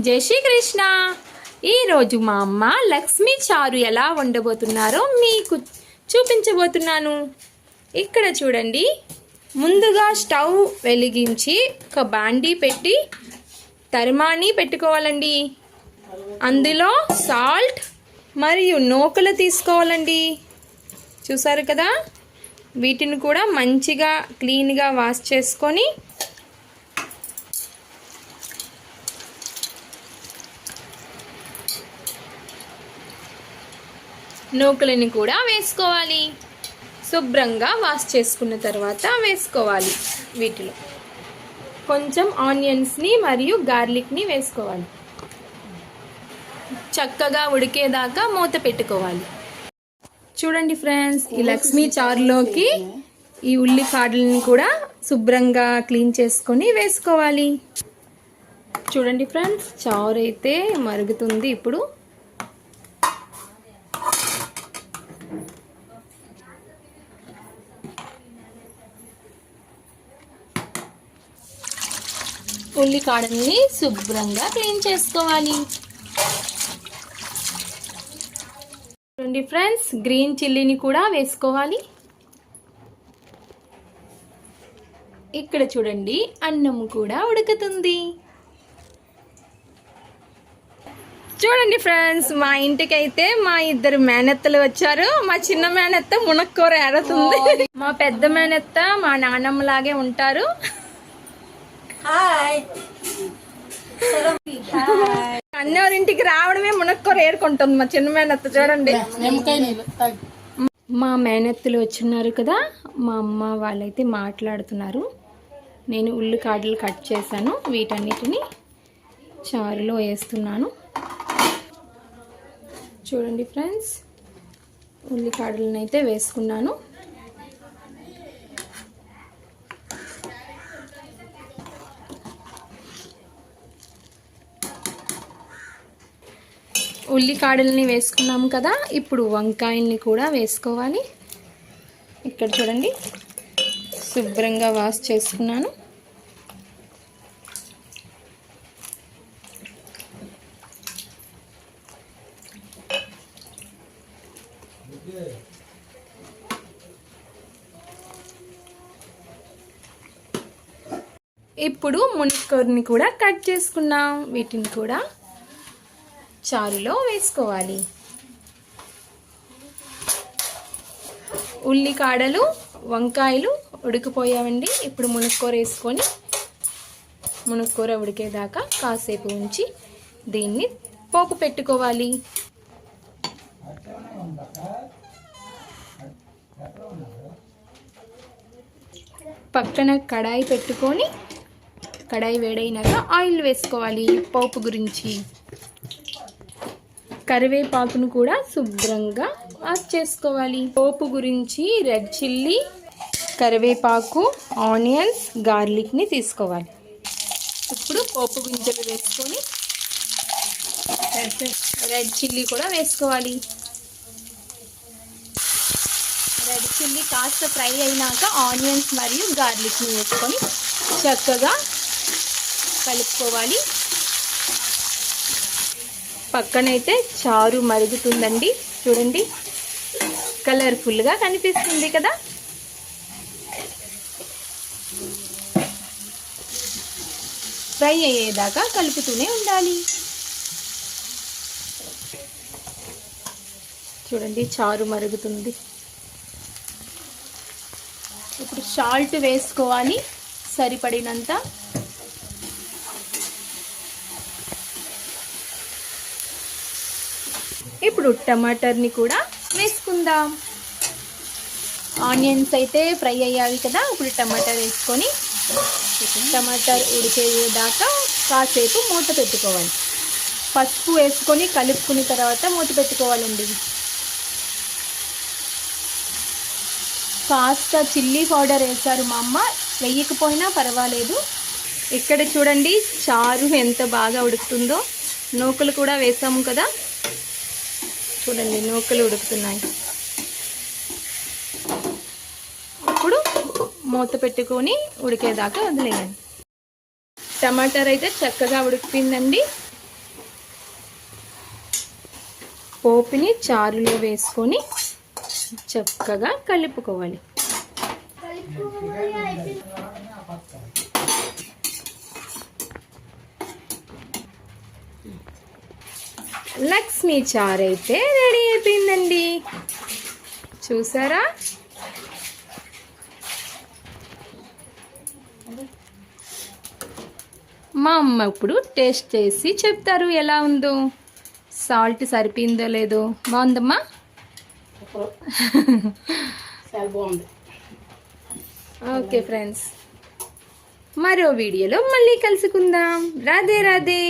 జై శ్రీకృష్ణ. ఈరోజు మా అమ్మ లక్ష్మీ చారు ఎలా వండబోతున్నారో మీకు చూపించబోతున్నాను. ఇక్కడ చూడండి, ముందుగా స్టవ్ వెలిగించి ఒక బాండీ పెట్టి తరిమాని పెట్టుకోవాలండి. అందులో సాల్ట్ మరియు నూకలు తీసుకోవాలండి. చూసారు కదా, వీటిని కూడా మంచిగా క్లీన్గా వాష్ చేసుకొని నూకలని కూడా వేసుకోవాలి. శుభ్రంగా వాష్ చేసుకున్న తర్వాత వేసుకోవాలి. వీటిలో కొంచెం ఆనియన్స్ని మరియు గార్లిక్ని వేసుకోవాలి. చక్కగా ఉడికేదాకా మూత పెట్టుకోవాలి. చూడండి ఫ్రెండ్స్, ఈ లక్ష్మీ చారులోకి ఈ ఉల్లికాడలని కూడా శుభ్రంగా క్లీన్ చేసుకొని వేసుకోవాలి. చూడండి ఫ్రెండ్స్, చారు అయితే మరుగుతుంది. ఇప్పుడు ఉల్లికాడల్ని శుభ్రంగా క్లీన్ చేసుకోవాలి. చూడండి ఫ్రెండ్స్, గ్రీన్ చిల్లీని కూడా వేసుకోవాలి. ఇక్కడ చూడండి, అన్నం కూడా ఉడుకుతుంది. చూడండి ఫ్రెండ్స్, మా ఇంటికి అయితే మా ఇద్దరు మేనత్తలు వచ్చారు. మా చిన్న మేనత్త మునక్కూర ఏడుతుంది. మా పెద్ద మేనత్త మా నాన్నమ్మలాగే ఉంటారు. అన్నవారింటికి రావడమే మునక్కూర ఏడుకుంటుంది మా చిన్న మేనత్త. చూడండి, మా మేనత్తలు వచ్చిన్నారు కదా, మా అమ్మ వాళ్ళైతే మాట్లాడుతున్నారు. నేను ఉల్లికాడలు కట్ చేశాను, వీటన్నిటిని చారులో వేస్తున్నాను. చూడండి ఫ్రెండ్స్, ఉల్లికాడలను అయితే వేసుకున్నాను. ఉల్లికాడల్ని వేసుకున్నాము కదా, ఇప్పుడు వంకాయల్ని కూడా వేసుకోవాలి. ఇక్కడ చూడండి, శుభ్రంగా వాష్ చేసుకున్నాను. ఇప్పుడు మునక్కూరని కూడా కట్ చేసుకున్నాం. వీటిని కూడా చారులో వేసుకోవాలి. ఉల్లికాడలు వంకాయలు ఉడికిపోయావండి. ఇప్పుడు మునక్కూర వేసుకొని మునక్కూర ఉడికేదాకా కాసేపు ఉంచి దీన్ని పోపు పెట్టుకోవాలి. పక్కన కడాయి పెట్టుకొని కడాయి వేడైనాక ఆయిల్ వేసుకోవాలి. పోపు గురించి కరివేపాకును కూడా శుభ్రంగా వాష్ చేసుకోవాలి. పోపు గురించి రెడ్ చిల్లీ, కరివేపాకు, ఆనియన్స్, గార్లిక్ని తీసుకోవాలి. ఇప్పుడు పోపు గింజలు వేసుకొని రెడ్ చిల్లీ కూడా వేసుకోవాలి. రెడ్ చిల్లీ కాస్త ఫ్రై అయినాక ఆనియన్స్ మరియు గార్లిక్ని వేసుకొని చక్కగా కలుపుకోవాలి. పక్కనైతే చారు మరుగుతుందండి. చూడండి, కలర్ఫుల్గా కనిపిస్తుంది కదా. ఫ్రై అయ్యేదాకా కలుపుతూనే ఉండాలి. చూడండి, చారు మరుగుతుంది. ఇప్పుడు సాల్ట్ వేసుకోవాలి సరిపడినంత. ఇప్పుడు టమాటర్ని కూడా వేసుకుందాం. ఆనియన్స్ అయితే ఫ్రై అయ్యాయి కదా, ఇప్పుడు టమాటర్ వేసుకొని టమాటర్ ఉడికేదాకా కాసేపు మూత పెట్టుకోవాలి. పసుపు వేసుకొని కలుపుకున్న తర్వాత మూత పెట్టుకోవాలండి. కాస్త చిల్లీ పౌడర్ వేశారు మా అమ్మ, వేయకపోయినా పర్వాలేదు. ఇక్కడ చూడండి, చారు ఎంత బాగా ఉడుకుతుందో. నూకలు కూడా వేసాము కదా, చూడండి నూకలు ఉడుకుతున్నాయి. ఇప్పుడు మూత పెట్టుకొని ఉడికేదాకా వదిలేయండి. టమాటార్ అయితే చక్కగా ఉడికిపోయిందండి. పోపుని చారులో వేసుకొని చక్కగా కలుపుకోవాలి. లక్ష్మీ చారు అయితే రెడీ అయిపోయిందండి. చూసారా? మా అమ్మ ఇప్పుడు టేస్ట్ చేసి చెప్తారు ఎలా ఉందో, సాల్ట్ సరిపోయిందో లేదో. బాగుందమ్మా? ఓకే ఫ్రెండ్స్, మరో వీడియోలో మళ్ళీ కలుసుకుందాం. రాధే రాధే.